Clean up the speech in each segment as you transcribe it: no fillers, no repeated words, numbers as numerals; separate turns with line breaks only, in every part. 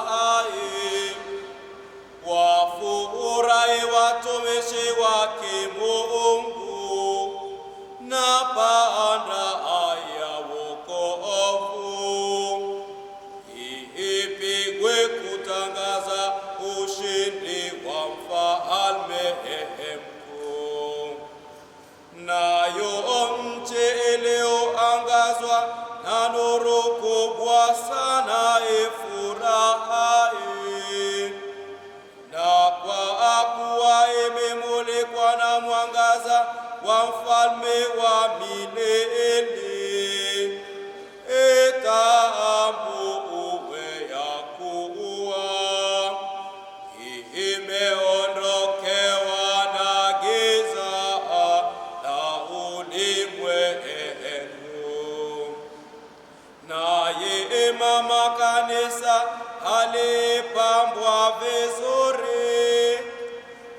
hai. Wafurahi watumishi wake Mungu, na panda ya wokovu ipigwe kutangaza ushindi wa mfalme mkuu. Nayo nchi iliyoangazwa na nuru kubwa sana ifurahi, na kwa kuwa imemulikwa na mwangaza wa mfalme wa milele, itambue ya kuwa imeondokewa na giza la ulimwengu. Naye mama kanisa alipambwa vizuri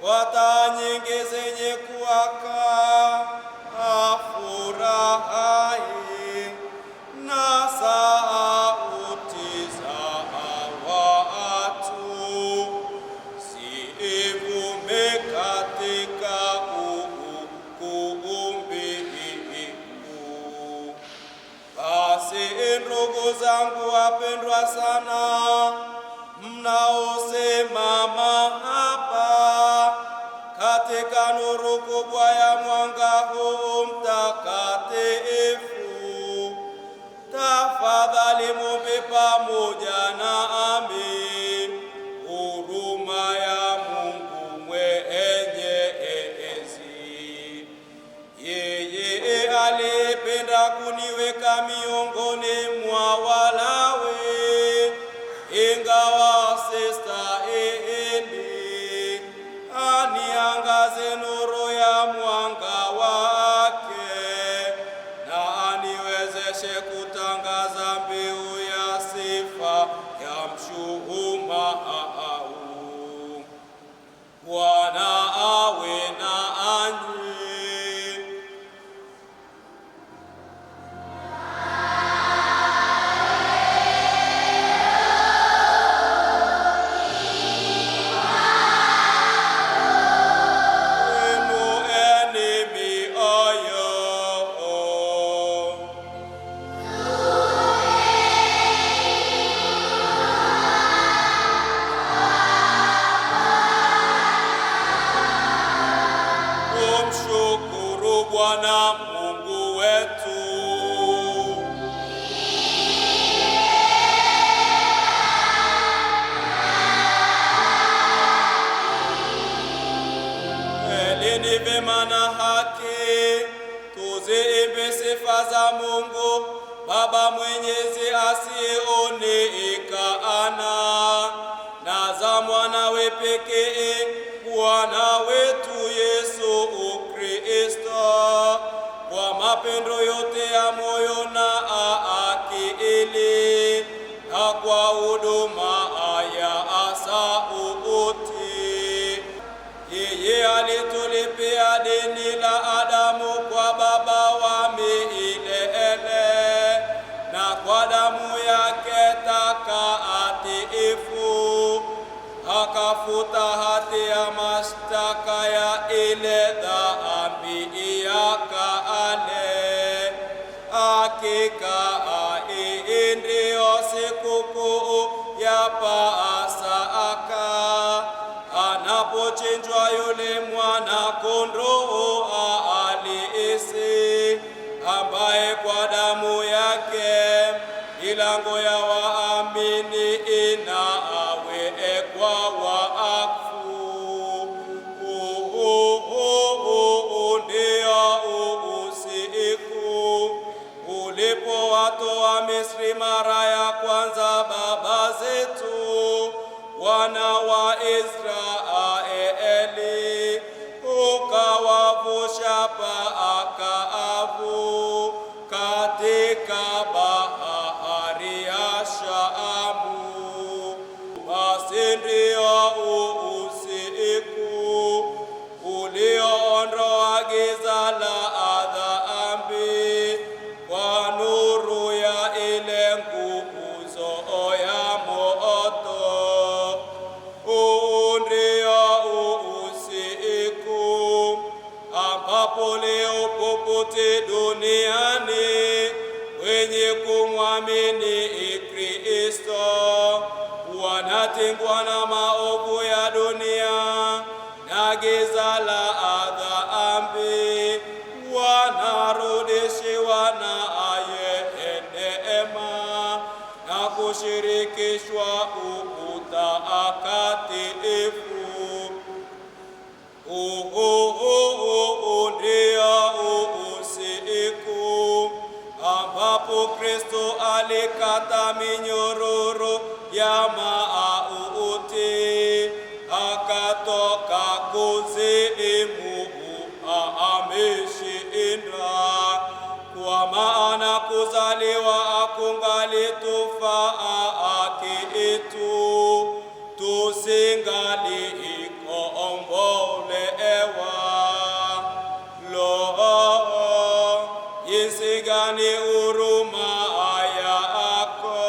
kwa taa nyingi zenye kuwaka, afurahi na sauti za watu zivume katika ukumbi huu. Basi ndugu zangu wapendwa sana, mnaosimama hapa katika nuru kubwa ya mwanga huu mtakatifu, tafadhali muombe pamoja nami huruma ya Mungu Mwenyezi. Yeye alipenda kuniweka miongoni mwa walawe, ingawa sistahili, aniangaze nuru ya mwanga wake, na aniwezeshe kutangaza mbiu ya sifa ya mshuhuma huu. Bwana awe nanyi. Shukuru Bwana Mungu wetu. Ni vema na haki tuziimbe sifa za Mungu Baba Mwenyezi asiyeonekana, na za mwanawe pekee Bwana wetu Yesu Kristo, kwa mapendo yote ya moyo na akili, na kwa huduma ya sauti. Yeye alitulipia deni la Adamu kwa Baba wa milele, na kwa damu yake takatifu akafuta hati ya mashtaka ya ile dhambi ya kale. Hakika hii ndiyo sikukuu ya Pasaka, anapochinjwa yule mwana-kondoo halisi, ambaye kwa damu yake milango ya waamini inawekwa wakfu. Ndio usiku ulipowatoa Misri mara ya kwanza baba zetu, wana wa Israeli, ukawavusha pakaavu katika bahari ya Shamu. Basi ndio usiku ulioondoa giza la dhambi kwa nuru ya ile nguzo ya moto. yanatingwa na maovu ya dunia na giza la dhambi, wanarudishiwa na neema na kushirikishwa utakatifu. Ndio usiku ambapo Kristo alikata minyororo ya mauti, akatoka kuzimu ameshinda. Kwa maana kuzaliwa akungali tufaa kitu, tusingali kombolewa. Jinsi gani huruma yako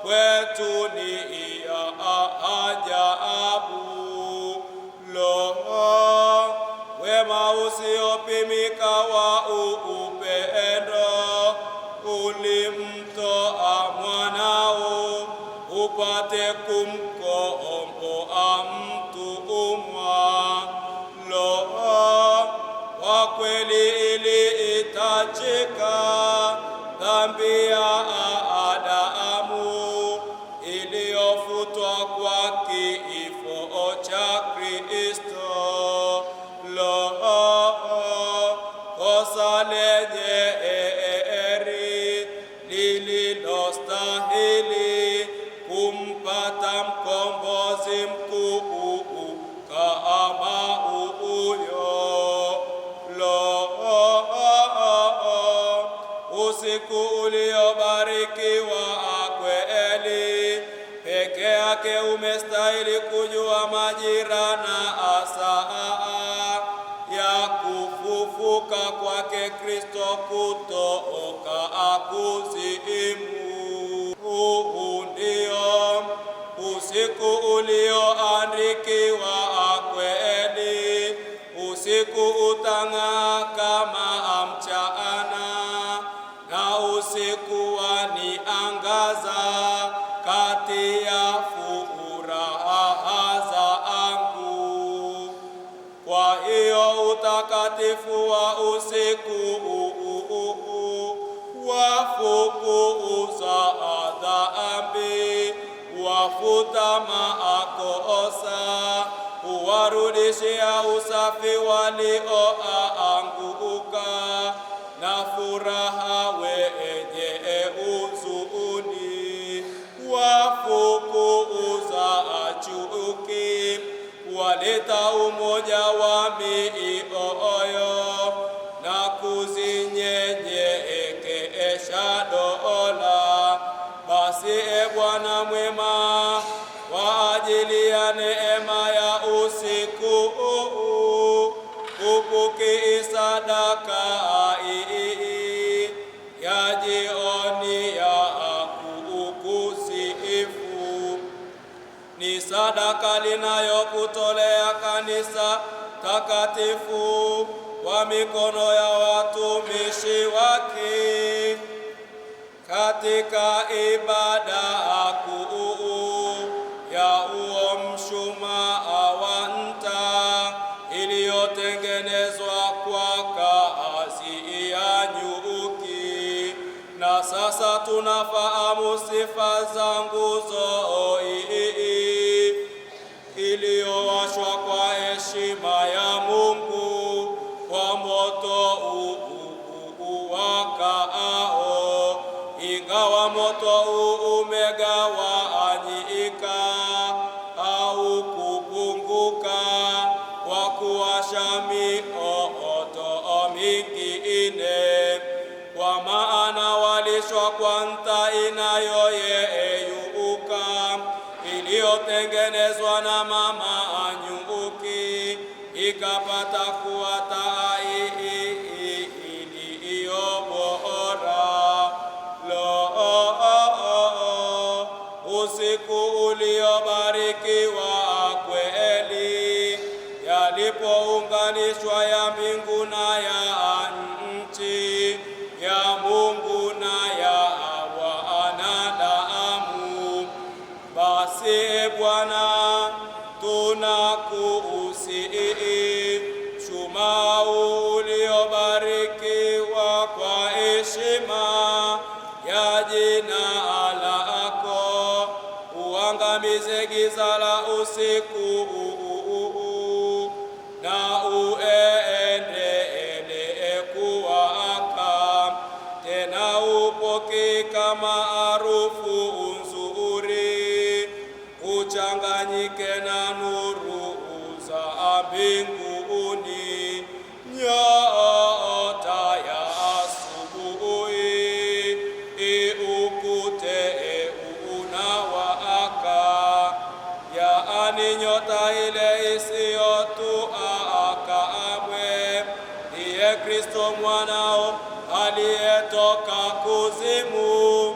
kwetu ni ya ajabu! Wema usiopimika wa upendo ulimtoa mwanao upate kumkomboa mtumwa. Kwa kweli ilihitajika dhambi ya Adamu iliyofutwa kwa kifo cha Kristo. Kosa lenye heri lililostahili kumpata mkombozi mkuu kama huyo. Usiku uliobarikiwa kweli, peke yake umestahili kujua majira na saa ya kufufuka kwake Kristo kutoka kuzimu. Huu ndio usiku ulioandikiwa kweli, usiku utang'aa kama mchana, na usiku waniangaza kati ya furaha zangu. Kwa hiyo utakatifu wa usiku wafukuza dhambi, wafuta makosa, huwarudishia usafi walioanguka, na furaha wenye huzuni. Wafukuza chuki, waleta umoja wa mioyo, na kuzinyenyekesha dola. Basi Bwana mwema, kwa ajili ya neema ya usiku upokee sadaka ya jioni ya kukusifu. Ni sadaka linayokutolea kanisa takatifu kwa mikono ya watumishi wake katika ibada kuu ya uo mshumaa wa nta iliyotengenezwa kwa kazi ya nyuki. Na sasa tunafahamu sifa za nguzo hii iliyowashwa kwa heshima ya Mungu kwa moto uwakao. Ingawa moto umegawanyika au kupunguka kwa kuwasha mioto mingine, kwa maana walishwa kwa nta inayoyeyuka iliyotengenezwa na mama nyuki, ikapata kuwa taa iliyo bora. Usiku uliobarikiwa kweli, yalipounganishwa ya mbingu na ya nchi, ya Mungu na ya wanadamu, Basi Bwana, tunakusihi, chuma uliobarikiwa kwa heshima ya jina lako, uangamize giza la usiku na uendelee kuwaka, tena upokee kama harufu nzuri, uchanganyike na nuru za mbinguni, nyota ya asubuhi ikute unawaka, yaani nyota ile isiyotua kamwe, ndiye Kristo mwanao aliyetoka kuzimu,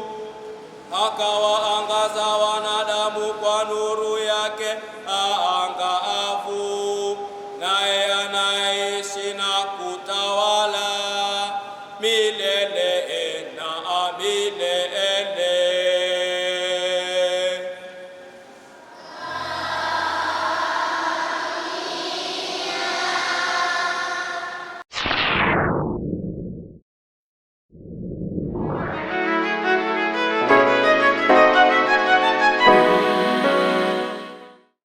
akawaangaza wanadamu kwa nuru